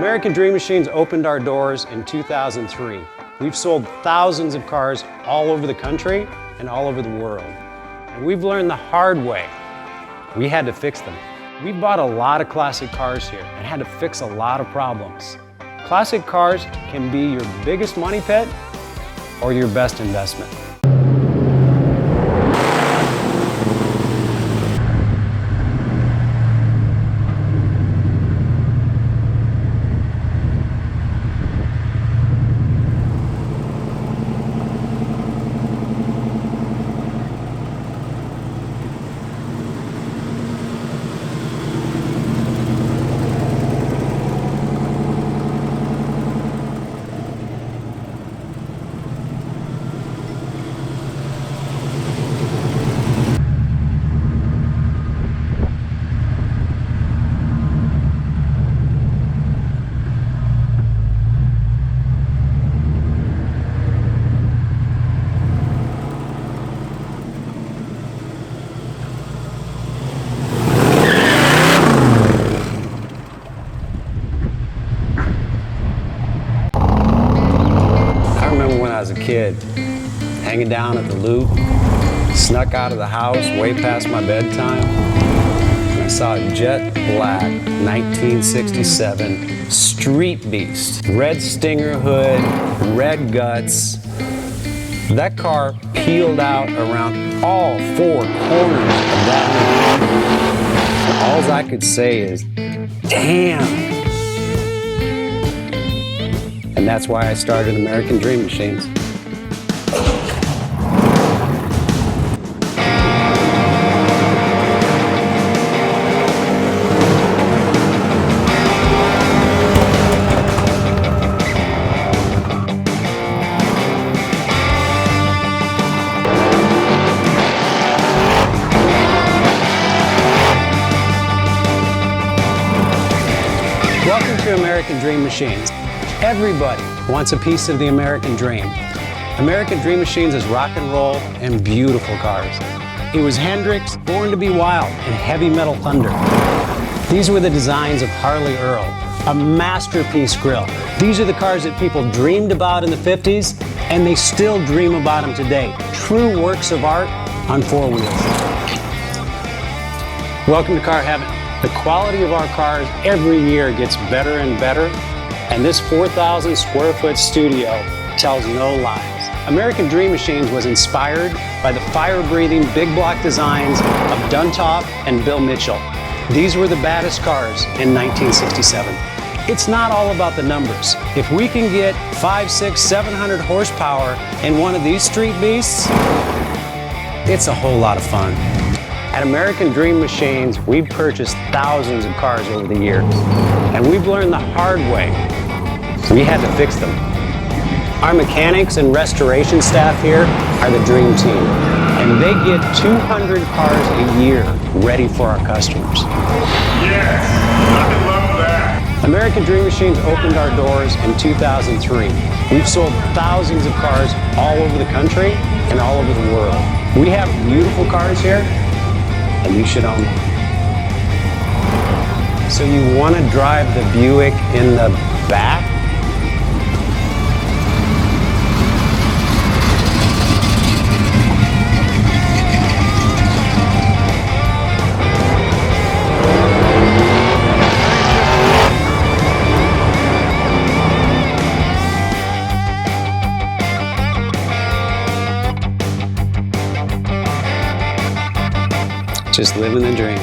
American Dream Machines opened our doors in 2003. We've sold thousands of cars all over the country and all over the world. And we've learned the hard way. We had to fix them. We bought a lot of classic cars here and had to fix a lot of problems. Classic cars can be your biggest money pit or your best investment. As a kid, hanging down at the Loop, snuck out of the house way past my bedtime, and I saw a jet black 1967 Street Beast. Red Stinger hood, red guts. That car peeled out around all four corners of that. All I could say is, damn! And that's why I started American Dream Machines. Welcome to American Dream Machines. Everybody wants a piece of the American dream. American Dream Machines is rock and roll and beautiful cars. It was Hendrix, Born to be Wild, and Heavy Metal Thunder. These were the designs of Harley Earl, a masterpiece grille. These are the cars that people dreamed about in the 50s, and they still dream about them today. True works of art on four wheels. Welcome to Car Heaven. The quality of our cars every year gets better and better. And this 4,000 square foot studio tells no lies. American Dream Machines was inspired by the fire-breathing big block designs of Duntop and Bill Mitchell. These were the baddest cars in 1967. It's not all about the numbers. If we can get 500, 600, 700 horsepower in one of these street beasts, it's a whole lot of fun. At American Dream Machines, we've purchased thousands of cars over the years, and we've learned the hard way. We had to fix them. Our mechanics and restoration staff here are the dream team, and they get 200 cars a year ready for our customers. Yes, I love that. American Dream Machines opened our doors in 2003. We've sold thousands of cars all over the country and all over the world. We have beautiful cars here, and you should own them. So you want to drive the Buick in the back? Just living the dream.